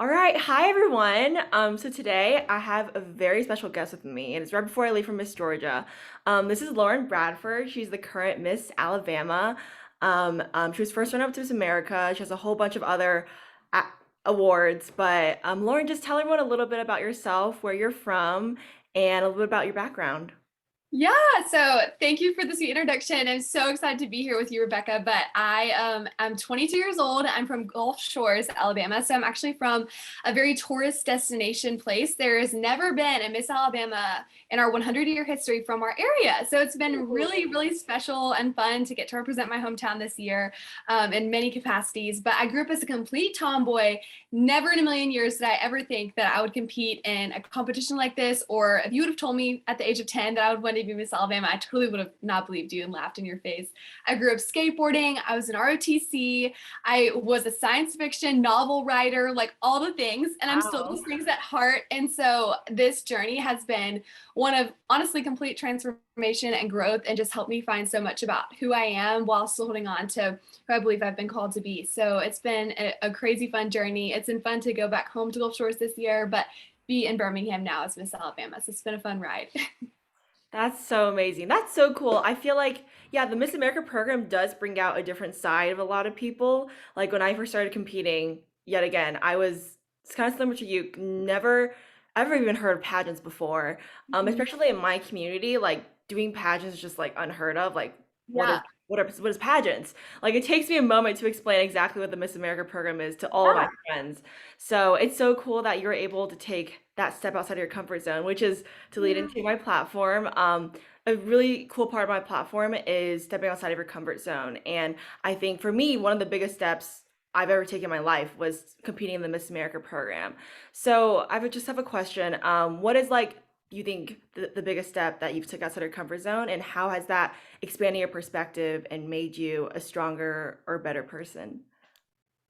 All right, hi everyone. So today I have a very special guest with me, and it's right before I leave for Miss Georgia. This is Lauren Bradford. She's the current Miss Alabama. She was first runner-up to Miss America. She has a whole bunch of other a awards. But Lauren, just tell everyone a little bit about yourself, where you're from, and a little bit about your background. Yeah, so thank you for the sweet introduction. I'm so excited to be here with you, Rebecca. But I'm 22 years old. I'm from Gulf Shores, Alabama. So I'm actually from a very tourist destination place. There has never been a Miss Alabama in our 100-year history from our area. So it's been really, really special and fun to get to represent my hometown this year in many capacities. But I grew up as a complete tomboy. Never in a million years did I ever think that I would compete in a competition like this, or if you would have told me at the age of 10 that I would want to be Miss Alabama, I totally would have not believed you and laughed in your face. I grew up skateboarding, I was an ROTC, I was a science fiction novel writer, like all the things, and I'm still Wow. those things at heart. And so this journey has been one of honestly complete transformation and growth, and just helped me find so much about who I am while still holding on to who I believe I've been called to be. So it's been a crazy fun journey. It's been fun to go back home to Gulf Shores this year, but be in Birmingham now as Miss Alabama. So it's been a fun ride. That's so amazing. That's so cool. I feel like, yeah, the Miss America program does bring out a different side of a lot of people. Like when I first started competing, yet again, I was it's kind of similar to you, never ever even heard of pageants before. Especially in my community, like doing pageants is just like unheard of. Like Yeah. what is pageants? Like it takes me a moment to explain exactly what the Miss America program is to all of my Yeah. friends. So it's so cool that you're able to take that step outside of your comfort zone, which is to lead Yeah. into my platform. A really cool part of my platform is stepping outside of your comfort zone. And I think for me, one of the biggest steps I've ever taken in my life was competing in the Miss America program. So I would just have a question. What is like, you think the biggest step that you've took outside your comfort zone, and how has that expanded your perspective and made you a stronger or better person?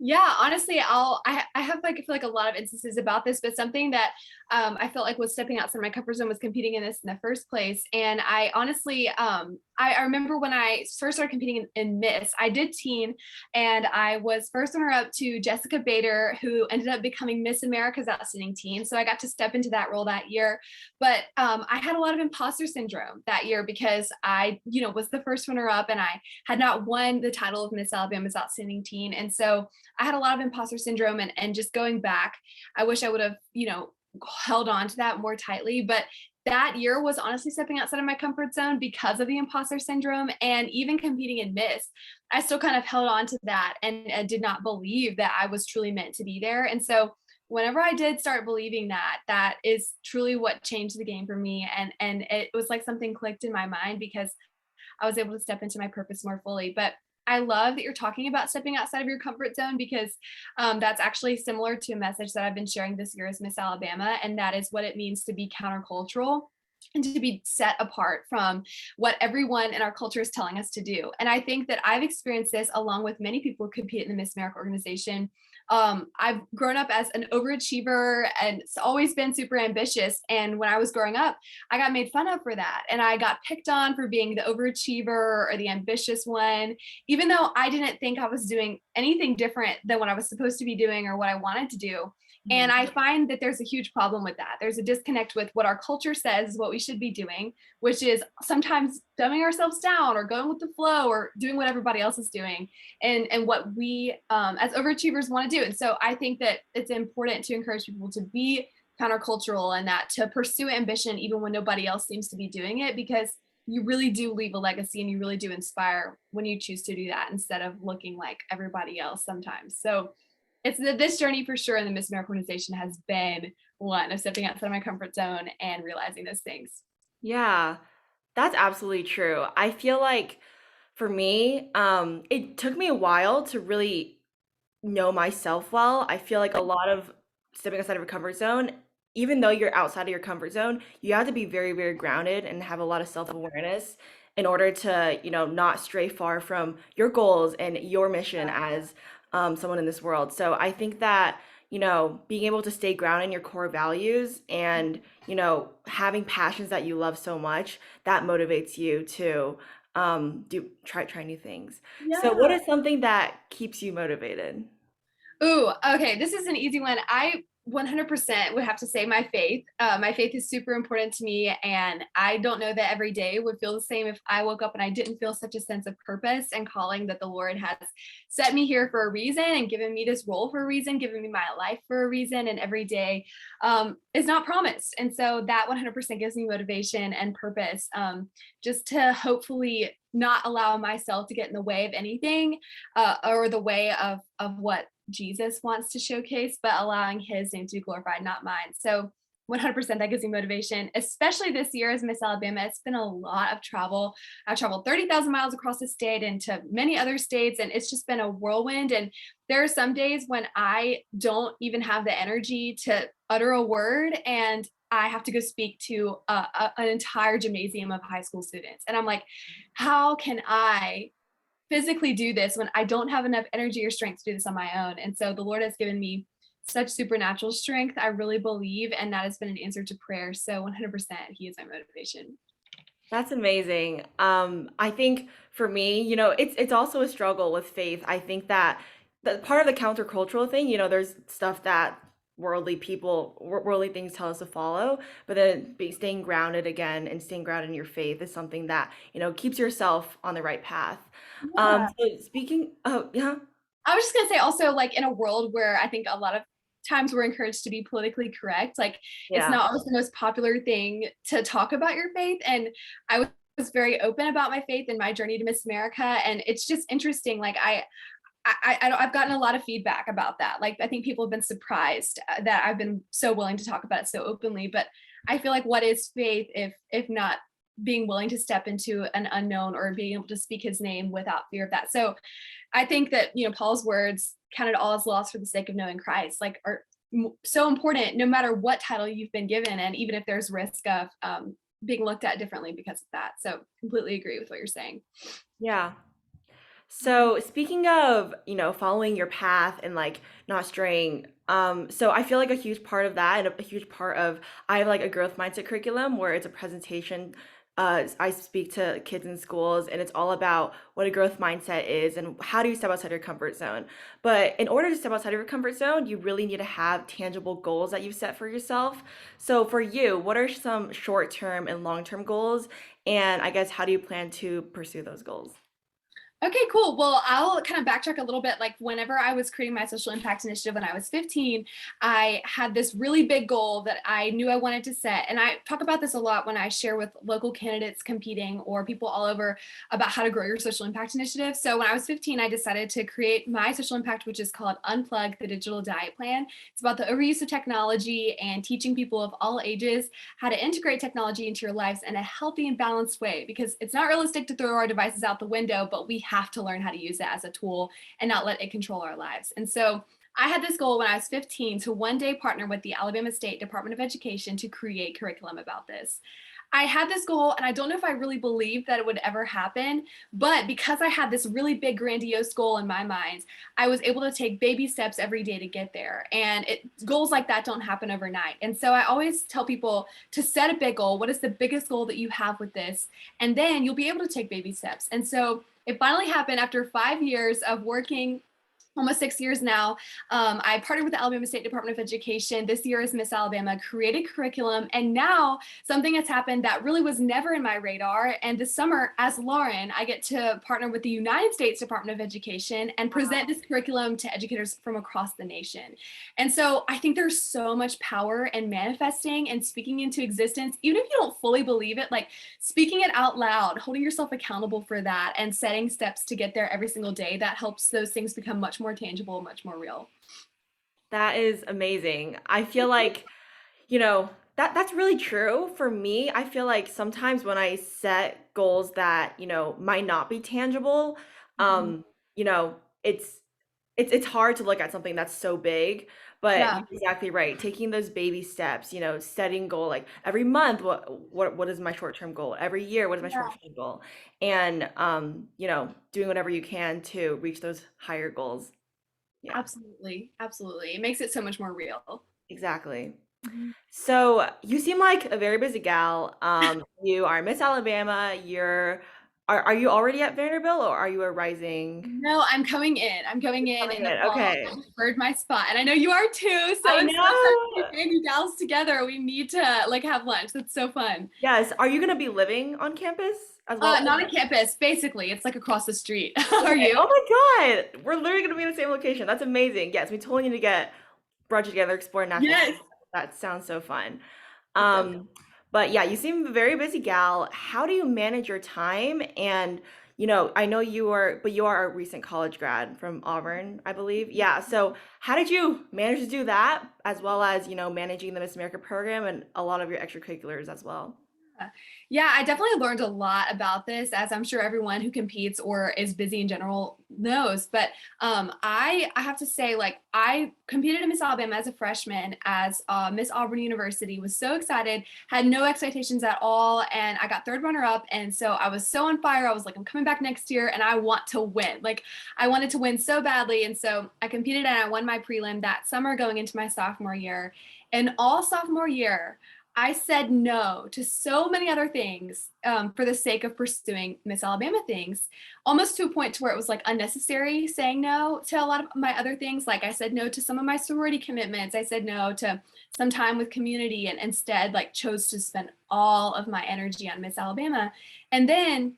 Yeah, honestly, I have like I feel like a lot of instances about this, but something that I felt like was stepping outside my comfort zone was competing in this in the first place. And I honestly I remember when I first started competing in Miss, I did teen, and I was first runner up to Jessica Bader, who ended up becoming Miss America's Outstanding Teen. So I got to step into that role that year. But I had a lot of imposter syndrome that year because I was the first runner up, and I had not won the title of Miss Alabama's Outstanding Teen. And so I had a lot of imposter syndrome, and just going back, I wish I would have held on to that more tightly. But that year was honestly stepping outside of my comfort zone because of the imposter syndrome. And even competing in Miss, I still kind of held on to that, and did not believe that I was truly meant to be there. And so whenever I did start believing that, that is truly what changed the game for me. And it was like something clicked in my mind because I was able to step into my purpose more fully. But I love that you're talking about stepping outside of your comfort zone because that's actually similar to a message that I've been sharing this year as Miss Alabama, and that is what it means to be countercultural and to be set apart from what everyone in our culture is telling us to do. And I think that I've experienced this along with many people who compete in the Miss America organization. I've grown up as an overachiever and it's always been super ambitious. And when I was growing up, I got made fun of for that. And I got picked on for being the overachiever or the ambitious one, even though I didn't think I was doing anything different than what I was supposed to be doing or what I wanted to do. And I find that there's a huge problem with that. There's a disconnect with what our culture says is what we should be doing, which is sometimes dumbing ourselves down or going with the flow or doing what everybody else is doing, and what we as overachievers want to do. And so I think that it's important to encourage people to be countercultural, and that to pursue ambition even when nobody else seems to be doing it, because you really do leave a legacy and you really do inspire when you choose to do that instead of looking like everybody else sometimes. So it's this journey for sure in the Miss America organization has been one of stepping outside of my comfort zone and realizing those things. Yeah, that's absolutely true. I feel like for me, it took me a while to really know myself well. I feel like a lot of stepping outside of your comfort zone, even though you're outside of your comfort zone, you have to be very, very grounded and have a lot of self-awareness in order to, not stray far from your goals and your mission as someone in this world. So I think that, being able to stay grounded in your core values and, having passions that you love so much, that motivates you to try new things. So what Yeah. is something that keeps you motivated? Ooh, okay. This is an easy one. I 100% would have to say my faith. My faith is super important to me. And I don't know that every day would feel the same if I woke up and I didn't feel such a sense of purpose and calling that the Lord has set me here for a reason and given me this role for a reason, given me my life for a reason. And every day is not promised. And so that 100% gives me motivation and purpose, just to hopefully not allow myself to get in the way of anything, or the way of what Jesus wants to showcase, but allowing his name to be glorified, not mine. So 100% that gives me motivation, especially this year as Miss Alabama. It's been a lot of travel. I've traveled 30,000 miles across the state and to many other states, and it's just been a whirlwind. And there are some days when I don't even have the energy to utter a word, and I have to go speak to an entire gymnasium of high school students. And I'm like, how can I physically do this when I don't have enough energy or strength to do this on my own? And so the Lord has given me such supernatural strength, I really believe, and that has been an answer to prayer. So 100% he is my motivation. That's amazing. I think for me, it's also a struggle with faith. I think that the part of the countercultural thing, there's stuff that worldly things tell us to follow, but then staying grounded again and staying grounded in your faith is something that, keeps yourself on the right path. Yeah. So speaking, oh, yeah, I was just gonna say also, like, in a world where I think a lot of times we're encouraged to be politically correct, like it's yeah. not always the most popular thing to talk about your faith. And I was very open about my faith and my journey to Miss America. And it's just interesting. Like I've gotten a lot of feedback about that. Like I think people have been surprised that I've been so willing to talk about it so openly. But I feel like what is faith if not being willing to step into an unknown or being able to speak his name without fear of that. So I think that, Paul's words, counted all as loss for the sake of knowing Christ, like are so important no matter what title you've been given. And even if there's risk of being looked at differently because of that. So completely agree with what you're saying. Yeah. So speaking of, following your path and like not straying, so I feel like a huge part of that and a huge part of I have like a growth mindset curriculum where it's a presentation. I speak to kids in schools and it's all about what a growth mindset is and how do you step outside your comfort zone. But in order to step outside of your comfort zone, you really need to have tangible goals that you've set for yourself. So for you, what are some short-term and long-term goals? And I guess how do you plan to pursue those goals? Okay, cool. Well, I'll kind of backtrack a little bit. Like, whenever I was creating my social impact initiative when I was 15, I had this really big goal that I knew I wanted to set. And I talk about this a lot when I share with local candidates competing or people all over about how to grow your social impact initiative. So, when I was 15, I decided to create my social impact, which is called UNPLUG, the Digital Diet Plan. It's about the overuse of technology and teaching people of all ages how to integrate technology into your lives in a healthy and balanced way, because it's not realistic to throw our devices out the window, but we have to learn how to use it as a tool and not let it control our lives. And so I had this goal when I was 15 to one day partner with the Alabama State Department of Education to create curriculum about this. I had this goal, and I don't know if I really believed that it would ever happen, but because I had this really big, grandiose goal in my mind, I was able to take baby steps every day to get there. And goals like that don't happen overnight. And so I always tell people to set a big goal. What is the biggest goal that you have with this? And then you'll be able to take baby steps. And so it finally happened after 5 years of working, almost 6 years now. I partnered with the Alabama State Department of Education this year as Miss Alabama, created curriculum, and now something has happened that really was never in my radar. And this summer, as Lauren, I get to partner with the United States Department of Education and present this curriculum to educators from across the nation. And so I think there's so much power in manifesting and speaking into existence, even if you don't fully believe it, like speaking it out loud, holding yourself accountable for that, and setting steps to get there every single day. That helps those things become much more tangible, much more real. That is amazing. I feel like, that's really true for me. I feel like sometimes when I set goals that, might not be tangible, Mhm. um, you know, it's it's hard to look at something that's so big, but Yeah. you're exactly right. Taking those baby steps, setting goal like every month, what is my short-term goal? Every year, what is my Yeah. short-term goal? And doing whatever you can to reach those higher goals. Yeah, Absolutely. Absolutely. It makes it so much more real. exactly. Mhm. So you seem like a very busy gal. You are Miss Alabama. You're Are you already at Vanderbilt or are you a rising? No, I'm coming in. I'm going Coming in the in. fall. I Okay. deferred my spot, and I know you are too. So I it's so fun to know. be you gals together. We need to like have lunch. That's so fun. Yes. Are you gonna be living on campus as well? Not on campus. Basically, it's like across the street. Are Okay. you? Oh my God. We're literally gonna be in the same location. That's amazing. Yes, we totally need to get brunch together, explore natural Yes. campus. That sounds so fun. It's so fun. Um, but yeah, you seem a very busy gal. How do you manage your time? And I know you are a recent college grad from Auburn, I believe. Yeah. So how did you manage to do that, as well as, managing the Miss America program and a lot of your extracurriculars as well? Yeah, I definitely learned a lot about this, as I'm sure everyone who competes or is busy in general knows. But I have to say, like, I competed in Miss Alabama as a freshman, as Miss Auburn University. Was so excited, had no expectations at all, and I got third runner up. And so I was so on fire. I was like, I'm coming back next year, and I want to win. Like, I wanted to win so badly, and so I competed and I won my prelim that summer going into my sophomore year. And all sophomore year, I said no to so many other things for the sake of pursuing Miss Alabama things, almost to a point to where it was like unnecessary saying no to a lot of my other things. Like I said no to some of my sorority commitments. I said no to some time with community and instead like chose to spend all of my energy on Miss Alabama. And then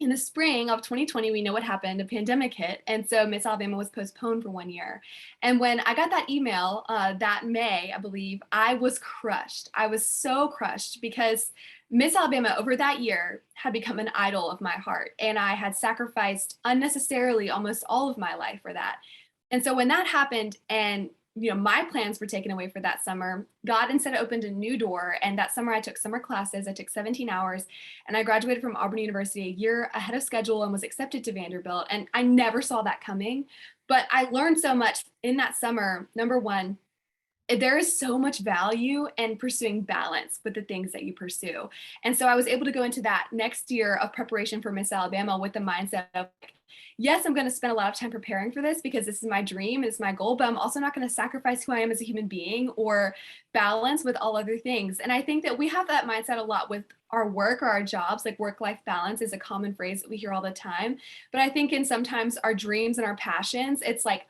in the spring of 2020, we know what happened. A pandemic hit. And so Miss Alabama was postponed for 1 year. And when I got that email that May, I believe, I was crushed. I was so crushed because Miss Alabama over that year had become an idol of my heart. And I had sacrificed unnecessarily almost all of my life for that. And so when that happened and my plans were taken away for that summer, God instead opened a new door. And that summer I took summer classes. I took 17 hours and I graduated from Auburn University a year ahead of schedule and was accepted to Vanderbilt. And I never saw that coming. But I learned so much in that summer. Number one, there is so much value in pursuing balance with the things that you pursue. And so I was able to go into that next year of preparation for Miss Alabama with the mindset of, yes, I'm going to spend a lot of time preparing for this because this is my dream, it's my goal, but I'm also not going to sacrifice who I am as a human being or balance with all other things. And I think that we have that mindset a lot with our work or our jobs. Like work-life balance is a common phrase that we hear all the time. But I think in sometimes our dreams and our passions, it's like,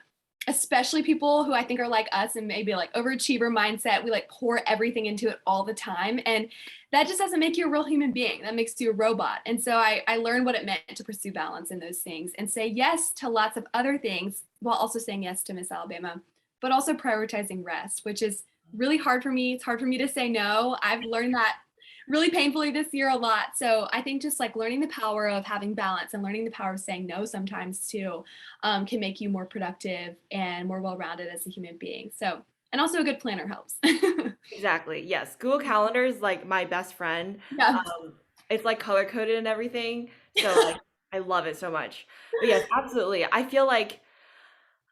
especially people who I think are like us and maybe like overachiever mindset, we like pour everything into it all the time. And that just doesn't make you a real human being. That makes you a robot. And so I learned what it meant to pursue balance in those things and say yes to lots of other things while also saying yes to Miss Alabama, but also prioritizing rest, which is really hard for me. It's hard for me to say no. I've learned that really painfully this year a lot. So I think just like learning the power of having balance and learning the power of saying no sometimes too can make you more productive and more well-rounded as a human being. So, and also a good planner helps. Exactly. Yes. Google Calendar is like my best friend. Yeah. It's like color coded and everything. So like I love it so much. But yes, absolutely. I feel like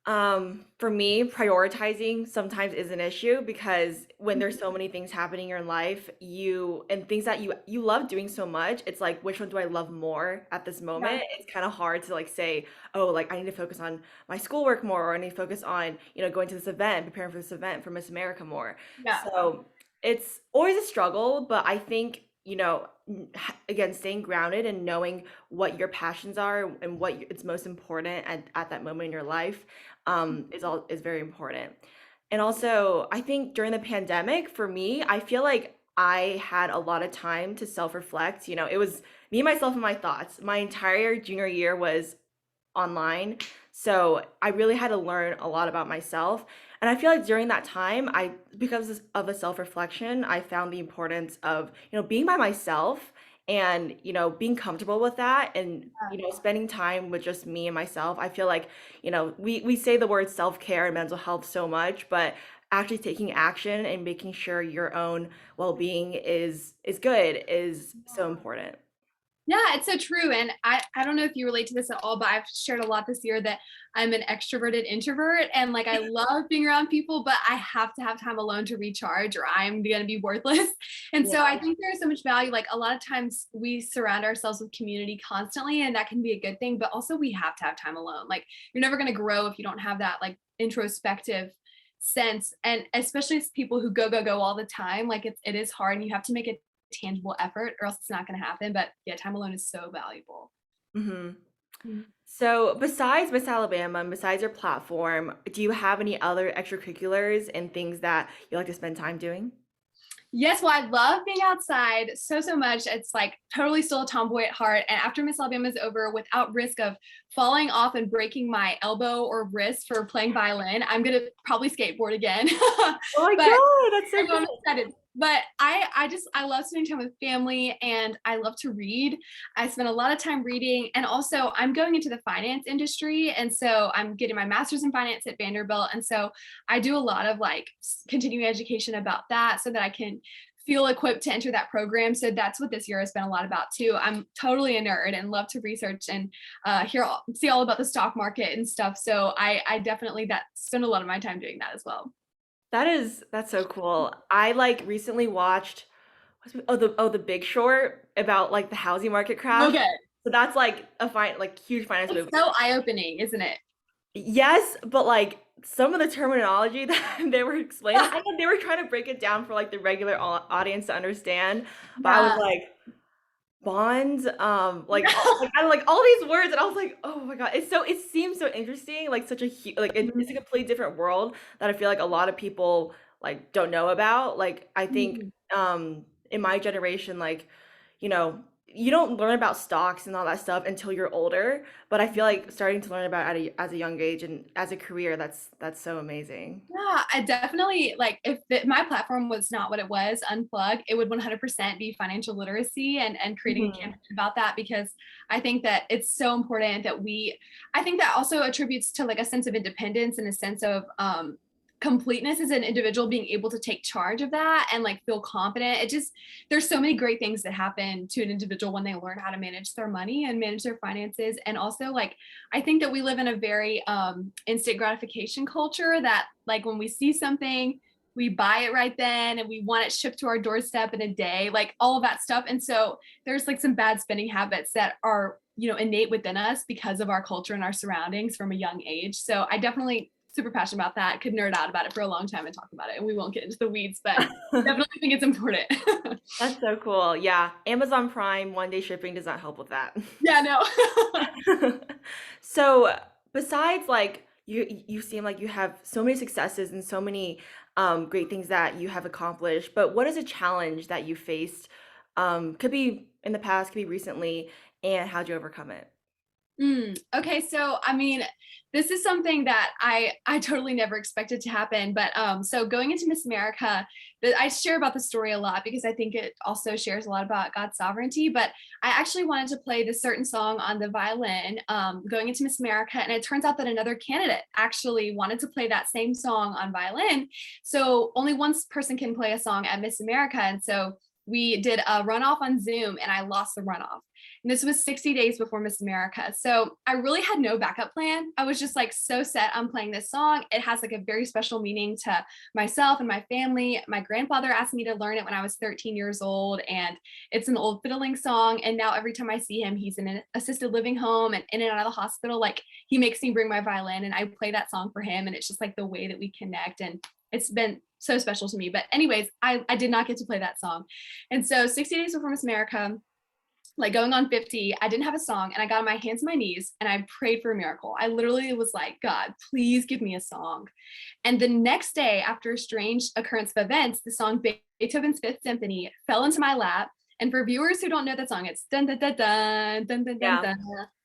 for me, prioritizing sometimes is an issue because when there's so many things happening in your life, and things that you love doing so much, it's like which one do I love more at this Yeah. moment? It's kind of hard to like say, oh, like I need to focus on my schoolwork more, or I need to focus on, going to this event, preparing for this event for Miss America more. Yeah. So it's always a struggle, but I think, again, staying grounded and knowing what your passions are and it's most important at that moment in your life is very important. And also, I think during the pandemic, for me, I feel like I had a lot of time to self-reflect. It was me, myself, and my thoughts. My entire junior year was online. So I really had to learn a lot about myself. And I feel like during that time, because of the self-reflection, I found the importance of, being by myself and, being comfortable with that and, spending time with just me and myself. I feel like, we say the word self-care and mental health so much, but actually taking action and making sure your own well-being is good is so important. Yeah, it's so true. And I don't know if you relate to this at all, but I've shared a lot this year that I'm an extroverted introvert and like I love being around people, but I have to have time alone to recharge or I'm gonna be worthless. And so I think there's so much value. Like a lot of times we surround ourselves with community constantly, and that can be a good thing, but also we have to have time alone. Like you're never gonna grow if you don't have that like introspective sense. And especially as people who go all the time, like it is hard and you have to make a tangible effort or else it's not going to happen. But yeah, time alone is so valuable. Mhm. Mm. So, besides Miss Alabama and besides your platform, do you have any other extracurriculars and things that you like to spend time doing? Yes, well, I love being outside so, so much. It's like totally still a tomboy at heart. And after Miss Alabama is over, without risk of falling off and breaking my elbow or wrist for playing violin, I'm gonna probably skateboard again. Oh my But god, that's I so know I'm cool. excited. But I just I love spending time with family and I love to read. I spend a lot of time reading and also I'm going into the finance industry and so I'm getting my master's in finance at Vanderbilt and so I do a lot of like continuing education about that so that I can feel equipped to enter that program. So that's what this year has been a lot about too. I'm totally a nerd and love to research and see all about the stock market and stuff. So I definitely that spend a lot of my time doing that as well. That's so cool. I, like, recently watched the Big Short about, like, the housing market crash. Okay. So that's, like, a huge finance It's movie. so eye-opening, isn't it? Yes, but, like, some of the terminology that they were explaining, I know they were trying to break it down for, like, the regular audience to understand, but I was Yeah. like, "Bonds?" I don't like, all these words, and I was like, "Oh my god." It seems so interesting, like, such a it's a Mhm, completely different world that I feel like a lot of people, like, don't know about. Like, I think, mhm. in my generation, like, you know, you don't learn about stocks and all that stuff until you're older, but I feel like starting to learn about it as a young age and as a career, that's so amazing. Yeah, I definitely like if my platform was not what it was, Unplug, it would 100% be financial literacy and creating a Mhm. campaign about that because I think that it's so important that I think that also attributes to like a sense of independence and a sense of completeness as an individual being able to take charge of that and like feel confident. It just there's so many great things that happen to an individual when they learn how to manage their money and manage their finances and also like I think that we live in a very instant gratification culture that like when we see something, we buy it right then and we want it shipped to our doorstep in a day, like all of that stuff. And so there's like some bad spending habits that are, innate within us because of our culture and our surroundings from a young age. So I definitely super passionate about that. Could nerd out about it for a long time and talk about it. And we won't get into the weeds, but definitely think it's important. That's so cool. Yeah, Amazon Prime one-day shipping does not help with that. Yeah, no. So, besides, like, you seem like you have so many successes and so many, great things that you have accomplished, but what is a challenge that you faced, could be in the past, could be recently, and how'd you overcome it? Okay, so I mean, this is something that I totally never expected to happen. But so going into Miss America, I share about the story a lot because I think it also shares a lot about God's sovereignty. But I actually wanted to play this certain song on the violin going into Miss America, and it turns out that another candidate actually wanted to play that same song on violin. So only one person can play a song at Miss America, and so we did a runoff on Zoom, and I lost the runoff. And this was 60 days before Miss America. So I really had no backup plan. I was just like so set on playing this song. It has like a very special meaning to myself and my family. My grandfather asked me to learn it when I was 13 years old. And it's an old fiddling song. And now every time I see him, he's in an assisted living home and in and out of the hospital. Like he makes me bring my violin and I play that song for him. And it's just like the way that we connect. And it's been so special to me. But, anyways, I did not get to play that song. And so 60 Days Before Miss America, like going on 50, I didn't have a song and I got on my hands and my knees and I prayed for a miracle. I literally was like, God, please give me a song. And the next day, after a strange occurrence of events, the song Beethoven's Fifth Symphony fell into my lap. And for viewers who don't know that song, it's dun dun dun dun dun dun dun Yeah. dun.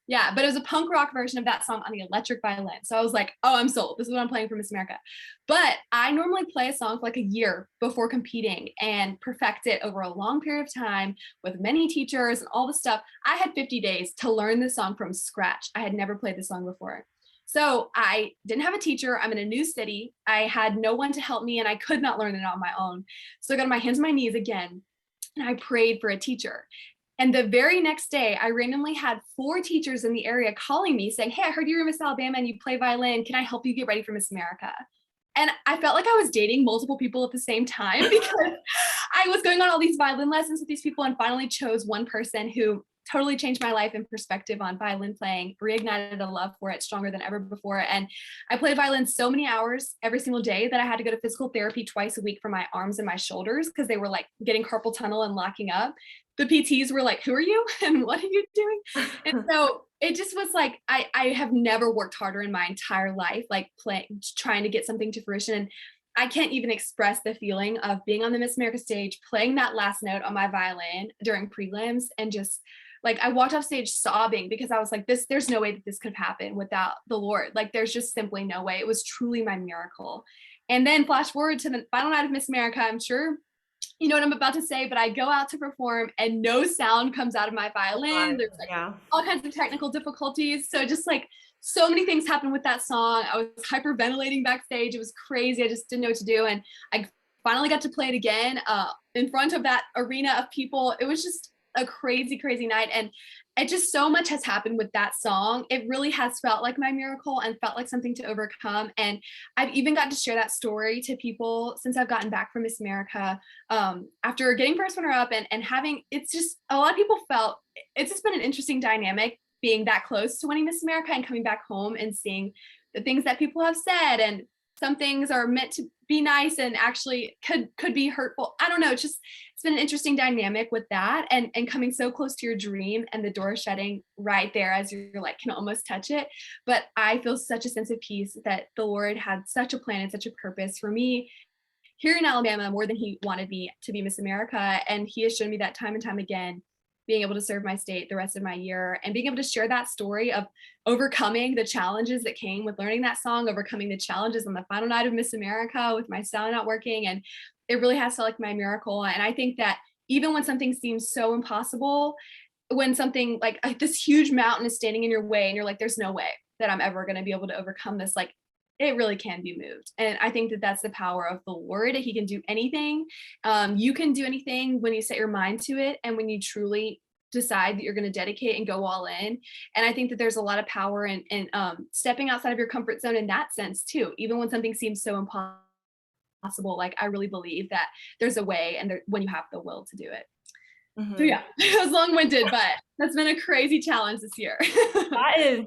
Yeah, but it was a punk rock version of that song on the electric violin. So I was like, oh, I'm sold. This is what I'm playing for Miss America. But I normally play a song for like a year before competing and perfect it over a long period of time with many teachers and all the stuff. I had 50 days to learn this song from scratch. I had never played this song before. So I didn't have a teacher. I'm in a new city. I had no one to help me and I could not learn it on my own. So I got on my hands and my knees again and I prayed for a teacher. And the very next day, I randomly had 4 teachers in the area calling me saying, hey, I heard you're in Miss Alabama and you play violin. Can I help you get ready for Miss America? And I felt like I was dating multiple people at the same time because I was going on all these violin lessons with these people and finally chose one person who totally changed my life and perspective on violin playing, reignited a love for it stronger than ever before. And I played violin so many hours every single day that I had to go to physical therapy twice a week for my arms and my shoulders because they were like getting carpal tunnel and locking up. The PTs were like, "Who are you and what are you doing?" And so it just was like I have never worked harder in my entire life, like playing, trying to get something to fruition. And I can't even express the feeling of being on the Miss America stage, playing that last note on my violin during prelims, and just like I walked off stage sobbing because I was like, there's no way that this could happen without the Lord. Like, there's just simply no way. It was truly my miracle. And then flash forward to the final night of Miss America. I'm sure you know what I'm about to say, but I go out to perform and no sound comes out of my violin. God, There's like yeah. all kinds of technical difficulties. So just like so many things happened with that song. I was hyperventilating backstage. It was crazy. I just didn't know what to do. And I finally got to play it again in front of that arena of people. It was just a crazy, crazy night. And it just so much has happened with that song. It really has felt like my miracle and felt like something to overcome. And I've even got to share that story to people since I've gotten back from Miss America, after getting first runner up and having, it's just a lot of people felt it's just been an interesting dynamic being that close to winning Miss America and coming back home and seeing the things that people have said, and some things are meant to be nice and actually could be hurtful. I don't know. It's been an interesting dynamic with that, and coming so close to your dream and the door shutting right there as you're like can almost touch it. But I feel such a sense of peace that the Lord had such a plan and such a purpose for me here in Alabama more than he wanted me to be Miss America. And he has shown me that time and time again, being able to serve my state the rest of my year and being able to share that story of overcoming the challenges that came with learning that song, overcoming the challenges on the final night of Miss America with my sound not working. And it really has felt like my miracle. And I think that even when something seems so impossible, when something like this huge mountain is standing in your way and you're like, there's no way that I'm ever going to be able to overcome this, like it really can be moved. And I think that that's the power of the Lord. He can do anything. You can do anything when you set your mind to it and when you truly decide that you're going to dedicate and go all in. And I think that there's a lot of power in stepping outside of your comfort zone in that sense too. Even when something seems so impossible, like I really believe that there's a way, and when you have the will to do it. So Mhm. yeah, it was long-winded, but that's been a crazy challenge this year. That is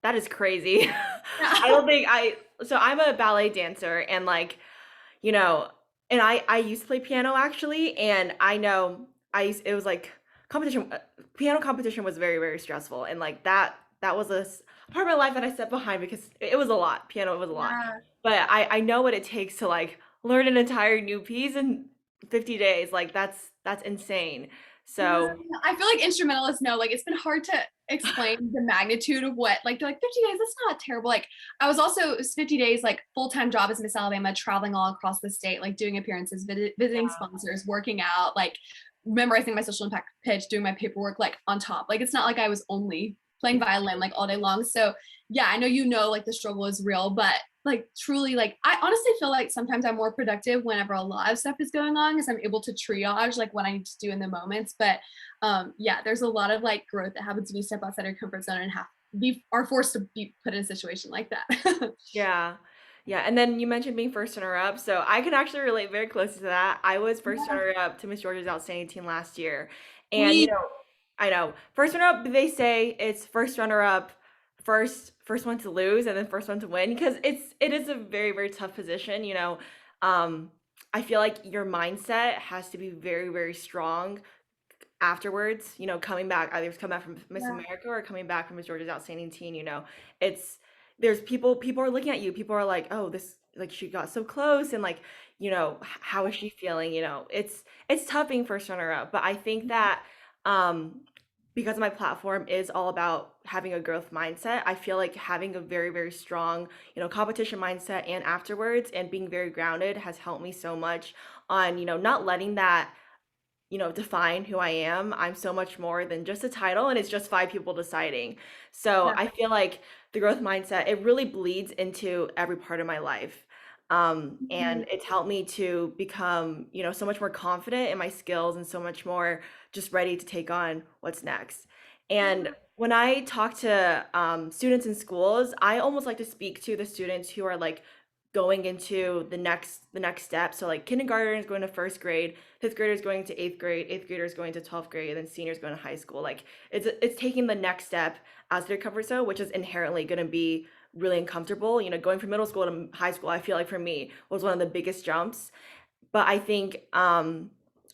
that is crazy. Yeah. I don't think I so I'm a ballet dancer and like, you know, and I used to play piano actually, and I know it was like competition piano competition was very, very stressful, and like that was part of my life that I set behind because it was a lot. Piano, it was a lot. Yeah. But I know what it takes to like learn an entire new piece in 50 days. Like that's insane. Yeah, So, I feel like instrumentalists know, like, it's been hard to explain the magnitude of what, like, they're like 50 days, that's not terrible. Like, I was also, it was 50 days, like, full time job as Miss Alabama, traveling all across the state, like, doing appearances, visiting sponsors, working out, like, memorizing my social impact pitch, doing my paperwork, like, on top. Like, it's not like I was only playing violin, like, all day long. So, yeah, I know like, the struggle is real, but like truly like I honestly feel like sometimes I'm more productive whenever a lot of stuff is going on because I'm able to triage like what I need to do in the moments. But yeah, there's a lot of like growth that happens when you step outside your comfort zone and are forced to be put in a situation like that. yeah. Yeah, and then you mentioned being first runner up, so I can actually relate very closely to that. I was first Yeah, runner up to Miss Georgia's outstanding team last year. And sweet. I know. First runner up, they say it's first runner up, first one to lose and then first one to win because it is a very, very tough position, you know. Um I feel like your mindset has to be very, very strong afterwards, you know, coming back, either come back from Miss Yeah, America or coming back from Miss Georgia's outstanding teen, you know, it's there's people are looking at you. People are like, oh, this like she got so close and like, you know, how is she feeling? You know, it's tough being first runner up, but I think that um because my platform is all about having a growth mindset, I feel like having a very, very strong, you know, competition mindset and afterwards and being very grounded has helped me so much on, you know, not letting that define who I am. I'm so much more than just a title, and it's just five people deciding. So yeah, I feel like the growth mindset, it really bleeds into every part of my life. And mhm, it's helped me to become, so much more confident in my skills and so much more just ready to take on what's next. And yeah, when I talk to students in schools, I almost like to speak to the students who are like going into the next step. So like kindergarten is going to first grade, fifth graders going to eighth graders going to 12th grade, and then seniors going to high school. Like it's taking the next step as their comfort zone, which is inherently going to be really uncomfortable. Going from middle school to high school, I feel like for me was one of the biggest jumps. But I think, and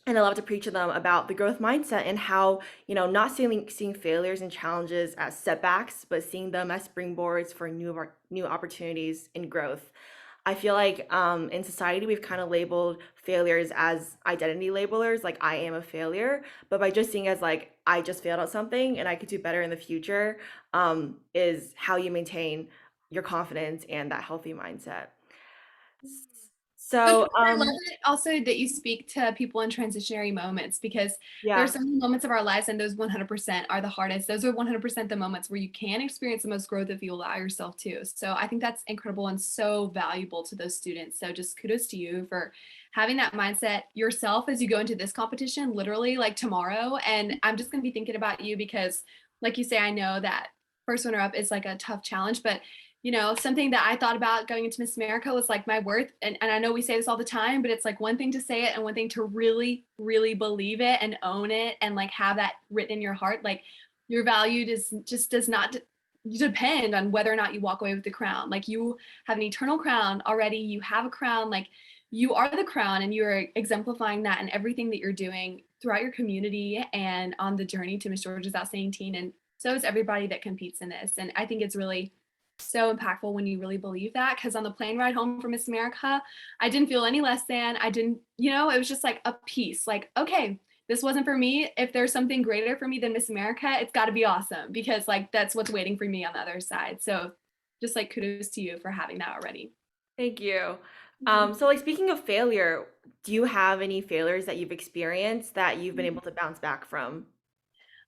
I love to preach to them about the growth mindset and how, not seeing failures and challenges as setbacks, but seeing them as springboards for new opportunities and growth. I feel like in society, we've kind of labeled failures as identity labelers, like I am a failure. But by just seeing as like I just failed at something and I could do better in the future, is how you maintain your confidence and that healthy mindset. So So, I love it also that you speak to people in transitionary moments because there are yeah. so many moments of our lives and those 100% are the hardest. Those are 100% the moments where you can experience the most growth if you allow yourself to. So I think that's incredible and so valuable to those students. So just kudos to you for having that mindset yourself as you go into this competition, literally like tomorrow. And I'm just going to be thinking about you because, like you say, I know that first runner up is like a tough challenge, but something that I thought about going into Miss America was like my worth. And I know we say this all the time, but it's like one thing to say it and one thing to really, really believe it and own it and like have that written in your heart. Like your value does not depend on whether or not you walk away with the crown. Like you have an eternal crown already. You have a crown. Like you are the crown and you're exemplifying that in everything that you're doing throughout your community and on the journey to Miss Georgia's Outstanding Teen. And so is everybody that competes in this. And I think it's really so impactful when you really believe that because on the plane ride home from Miss America, I didn't feel any less than. I didn't, it was just like a piece. Like, okay, this wasn't for me. If there's something greater for me than Miss America, it's got to be awesome because like that's what's waiting for me on the other side. So just like kudos to you for having that already. Thank you. So like speaking of failure, do you have any failures that you've experienced that you've been able to bounce back from?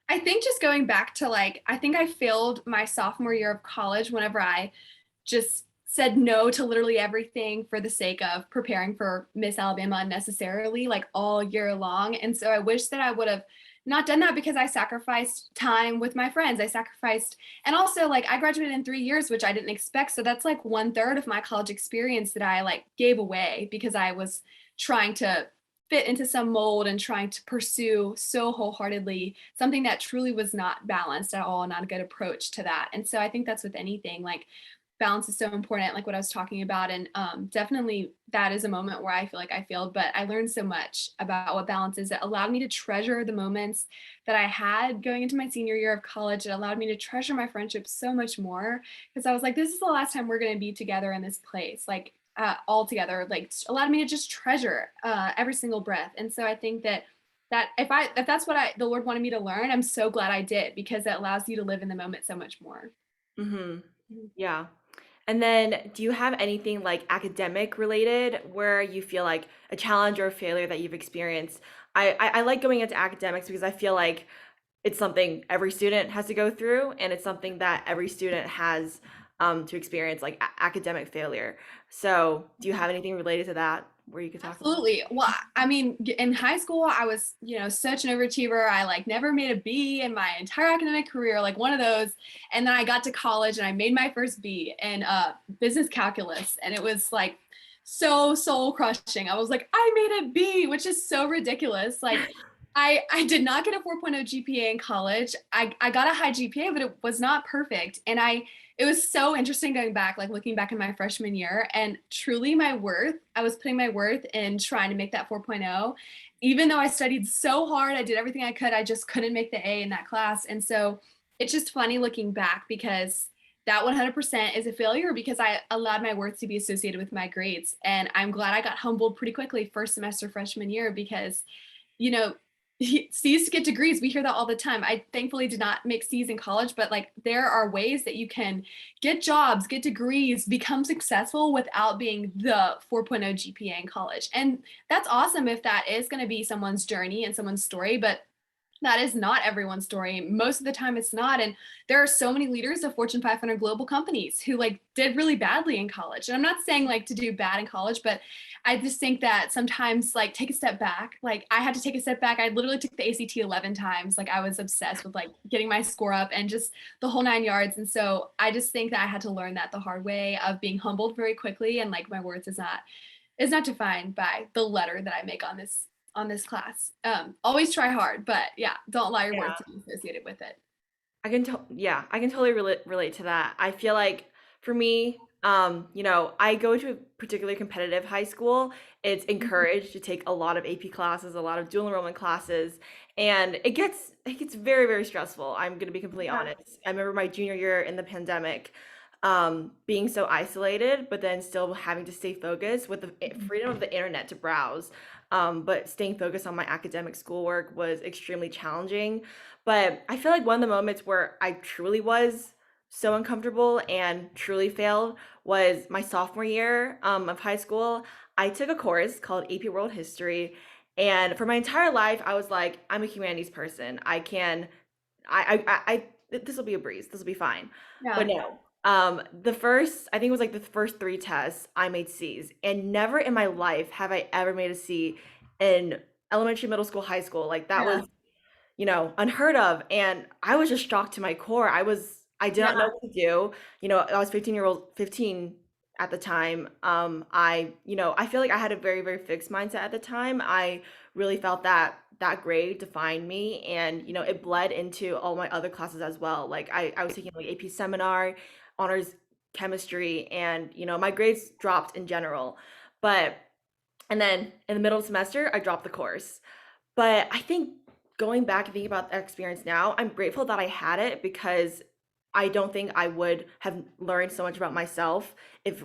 I think just going back to like, I think I failed my sophomore year of college whenever I just said no to literally everything for the sake of preparing for Miss Alabama unnecessarily, like all year long. And so I wish that I would have not done that because I sacrificed time with my friends. I sacrificed, and also like I graduated in 3 years, which I didn't expect. So that's like 1/3 of my college experience that I like gave away because I was trying to fit into some mold and trying to pursue so wholeheartedly something that truly was not balanced at all, not a good approach to that. And so I think that's with anything like balance is so important, like what I was talking about. And definitely that is a moment where I feel like I failed, but I learned so much about what balance is. It allowed me to treasure the moments that I had going into my senior year of college. It allowed me to treasure my friendships so much more because I was like, this is the last time we're going to be together in this place. Like, all together, like allowed me to just treasure every single breath. And so I think that if that's what the Lord wanted me to learn, I'm so glad I did because it allows you to live in the moment so much more. Mm-hmm. Mhm. Yeah. And then do you have anything like academic related where you feel like a challenge or a failure that you've experienced? I like going into academics because I feel like it's something every student has to go through, and it's something that every student has to experience, like academic failure. So, do you have anything related to that where you could talk about? Absolutely. Well, I mean, in high school, I was, such an overachiever. I like never made a B in my entire academic career, like one of those. And then I got to college and I made my first B in business calculus. And it was like so soul crushing. I was like, I made a B, which is so ridiculous. Like, I did not get a 4.0 GPA in college. I got a high GPA, but it was not perfect. And it was so interesting going back, like looking back in my freshman year and truly I was putting my worth in trying to make that 4.0. Even though I studied so hard, I did everything I could, I just couldn't make the A in that class. And so it's just funny looking back because that 100% is a failure because I allowed my worth to be associated with my grades. And I'm glad I got humbled pretty quickly first semester freshman year because you know, C's to get degrees. We hear that all the time. I thankfully did not make C's in college, but like there are ways that you can get jobs, get degrees, become successful without being the 4.0 GPA in college. And that's awesome if that is going to be someone's journey and someone's story. But That is not everyone's story. Most of the time it's not. And there are so many leaders of Fortune 500 global companies who like did really badly in college. And I'm not saying like to do bad in college, but I just think that sometimes like take a step back. Like I had to take a step back. I literally took the ACT 11 times. Like I was obsessed with like getting my score up and just the whole 9 yards. And so I just think that I had to learn that the hard way of being humbled very quickly. And like my worth is not defined by the letter that I make on this class. Always try hard, but yeah, don't allow your worth to be associated with it. Yeah, I can totally relate to that. I feel like for me, I go to a particularly competitive high school. It's Mhm. encouraged to take a lot of AP classes, a lot of dual enrollment classes, and it gets very, very stressful. I'm gonna be completely Yeah. honest. I remember my junior year in the pandemic, being so isolated, but then still having to stay focused with the freedom of the internet to browse. But staying focused on my academic schoolwork was extremely challenging. But I feel like one of the moments where I truly was so uncomfortable and truly failed was my sophomore year of high school. I took a course called AP World History, and for my entire life, I was like, I'm a humanities person. I can, this will be a breeze. This will be fine. But Yeah. no, I think it was like the first three tests, I made C's, and never in my life have I ever made a C in elementary, middle school, high school. Like that Yeah. was unheard of. And I was just shocked to my core. I did Yeah. not know what to do. I was 15 at the time. I feel like I had a very, very fixed mindset at the time. I really felt that that grade defined me, and it bled into all my other classes as well. Like I was taking like AP seminar, honors chemistry, and my grades dropped in general. But and then in the middle of the semester, I dropped the course. But I think going back and thinking about that experience now, I'm grateful that I had it because I don't think I would have learned so much about myself if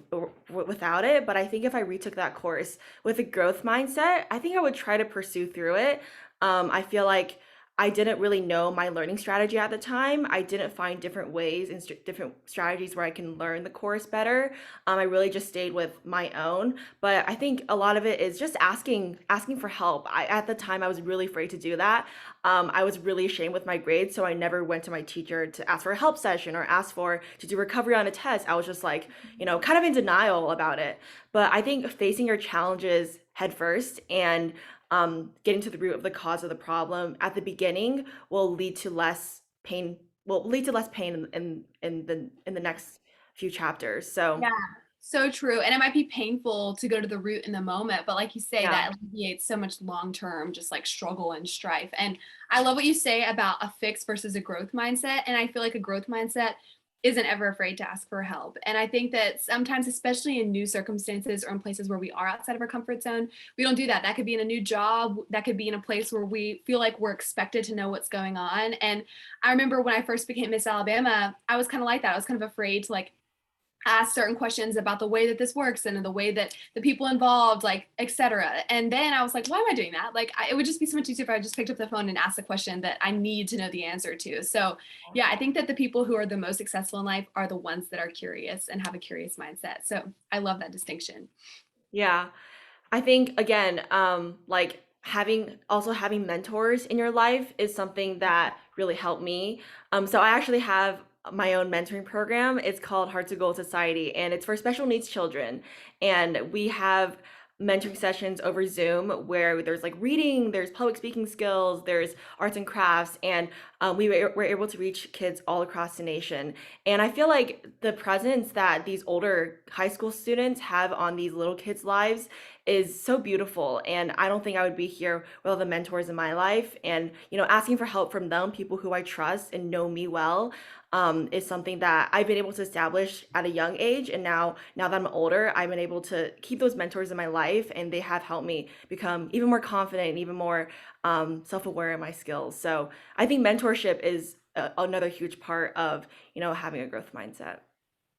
without it. But I think if I retook that course with a growth mindset, I think I would try to pursue through it. I feel like I didn't really know my learning strategy at the time. I didn't find different ways and different strategies where I can learn the course better. I really just stayed with my own. But I think a lot of it is just asking for help. At the time I was really afraid to do that. I was really ashamed with my grades, so I never went to my teacher to ask for a help session or ask for to do recovery on a test. I was just like, kind of in denial about it. But I think facing your challenges head first and getting to the root of the cause of the problem at the beginning will lead to less pain. Will lead to less pain in the next few chapters. So Yeah. So true. And it might be painful to go to the root in the moment, but like you say, yeah. that alleviates so much long term, just like struggle and strife. And I love what you say about a fix versus a growth mindset. And I feel like a growth mindset isn't ever afraid to ask for help. And I think that sometimes, especially in new circumstances or in places where we are outside of our comfort zone, we don't do that. That could be in a new job, that could be in a place where we feel like we're expected to know what's going on. And I remember when I first became Miss Alabama, I was kind of like that. I was kind of afraid to like ask certain questions about the way that this works and the way that the people involved, like, etc. And then I was like, why am I doing that? Like, it would just be so much easier if I just picked up the phone and asked the question that I need to know the answer to. So, yeah, I think that the people who are the most successful in life are the ones that are curious and have a curious mindset. So, I love that distinction. Yeah. I think again, like having mentors in your life is something that really helped me. So I actually have my own mentoring program. It's called Hearts of Gold Society, and it's for special needs children. And we have mentoring sessions over Zoom where there's like reading, there's public speaking skills, there's arts and crafts, and we're able to reach kids all across the nation. And I feel like the presence that these older high school students have on these little kids' lives is so beautiful. And I don't think I would be here with all the mentors in my life. And, asking for help from them, people who I trust and know me well, is something that I've been able to establish at a young age. And now that I'm older, I've been able to keep those mentors in my life, and they have helped me become even more confident and even more self-aware in my skills. So I think mentorship is another huge part of, having a growth mindset.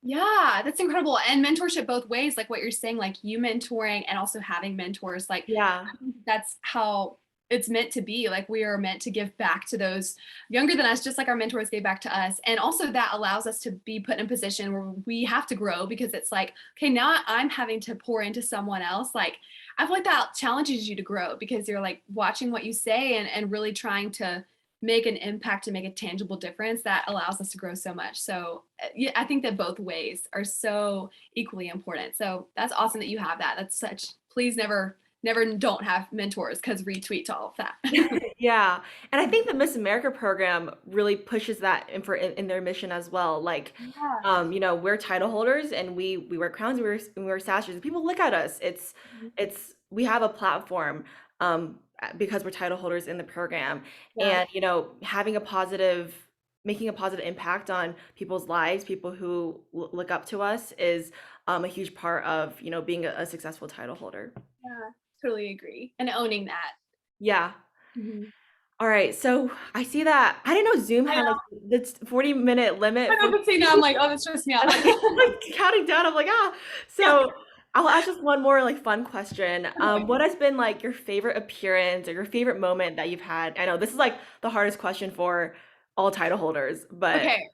Yeah, that's incredible. And mentorship both ways, like what you're saying, like you mentoring and also having mentors. Like Yeah. I think that's how it's meant to be. Like we are meant to give back to those younger than us, just like our mentors gave back to us. And also that allows us to be put in a position where we have to grow because it's like, okay, now I'm having to pour into someone else. Like I feel like that challenges you to grow because you're like watching what you say and really trying to make an impact and make a tangible difference that allows us to grow so much. So yeah, I think that both ways are so equally important. So that's awesome that you have that. That's such, please never don't have mentors, because retweet to all of that. Yeah, and I think the Miss America program really pushes that in their mission as well. Like, Yeah. we're title holders and we wear crowns, we wear sashes. People look at us. Mhm. It's we have a platform because we're title holders in the program, Yeah. and making a positive impact on people's lives, people who look up to us, is a huge part of being a successful title holder. Yeah. Totally agree. And owning that. Yeah. Mhm. All right, so I see that I didn't know Zoom I had, like, know. this 40-minute I limit know, for but see, now I'm like, oh, this stressed me out. and, like, it's, like, counting down, I'm like, "Ah." Yeah. So, I'll ask just one more, like, fun question. Okay. What has been, like, your favorite appearance or your favorite moment that you've had? I know this is, like, the hardest question for all title holders, but Okay.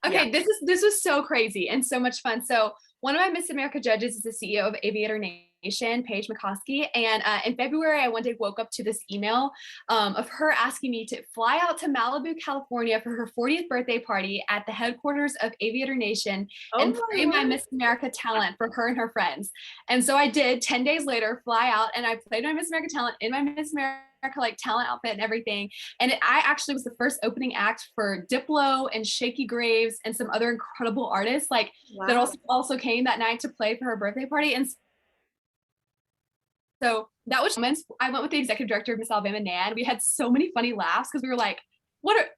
yeah. Okay, this was so crazy and so much fun. So one of my Miss America judges is the CEO of Aviator Nation, Paige McCoskey. And in February, I one day woke up to this email of her asking me to fly out to Malibu, California for her 40th birthday party at the headquarters of Aviator Nation Oh and my play my word. Miss America talent for her and her friends. And so I did 10 days later, fly out, and I played my Miss America talent in my Miss America like talent outfit and everything. And I actually was the first opening act for Diplo and Shaky Graves and some other incredible artists like that Wow. also came that night to play for her birthday party. And so that was moments. I went with the executive director of Miss Alabama, Nan. We had so many funny laughs because we were like,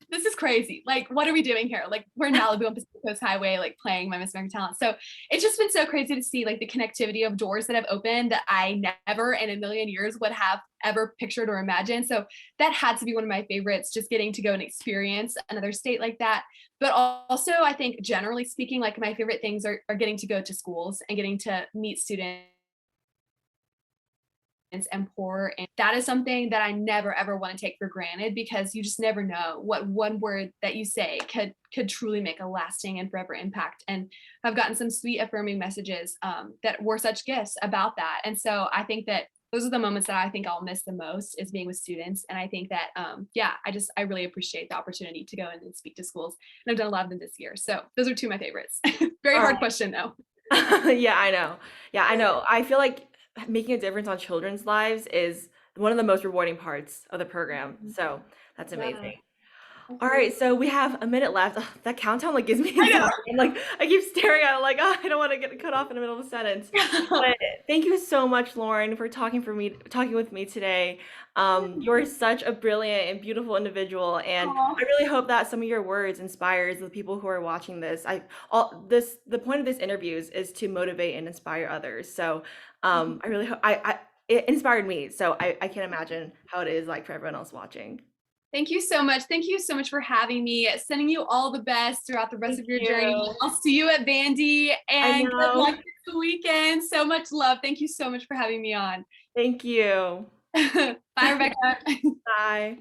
this is crazy. Like, what are we doing here? Like, we're in Malibu on Pacific Coast Highway, like playing my Miss America talent. So it's just been so crazy to see like the connectivity of doors that have opened that I never in a million years would have ever pictured or imagined. So that had to be one of my favorites, just getting to go and experience another state like that. But also, I think generally speaking, like my favorite things are getting to go to schools and getting to meet students and pour. And that is something that I never ever want to take for granted, because you just never know what one word that you say could truly make a lasting and forever impact. And I've gotten some sweet affirming messages that were such gifts about that. And so I think that those are the moments that I think I'll miss the most, is being with students. And I think that yeah, I really appreciate the opportunity to go in and speak to schools. And I've done a lot of them this year. So those are two of my favorites. Very All hard right. question though. Yeah, I know. Yeah, I know. I feel like making a difference on children's lives is one of the most rewarding parts of the program. So, that's Yeah, amazing. All absolutely. right, so we have a minute left. Ugh, that countdown like gives me I anxiety. I'm like, I keep staring at it like, oh, I don't want to get cut off in the middle of a sentence. know. But thank you so much, Lauren, for talking with me today. You're such a brilliant and beautiful individual, and Aw. I really hope that some of your words inspires the people who are watching this. The point of this interviews is to motivate and inspire others. So, I really hope it inspired me. So I can't imagine how it is like for everyone else watching. Thank you so much. Thank you so much for having me. Sending you all the best throughout the rest Thank of your journey. you. I'll see you at Vandy, I and good know. luck this weekend. So much love. Thank you so much for having me on. Thank you. Bye, Rebecca. Bye.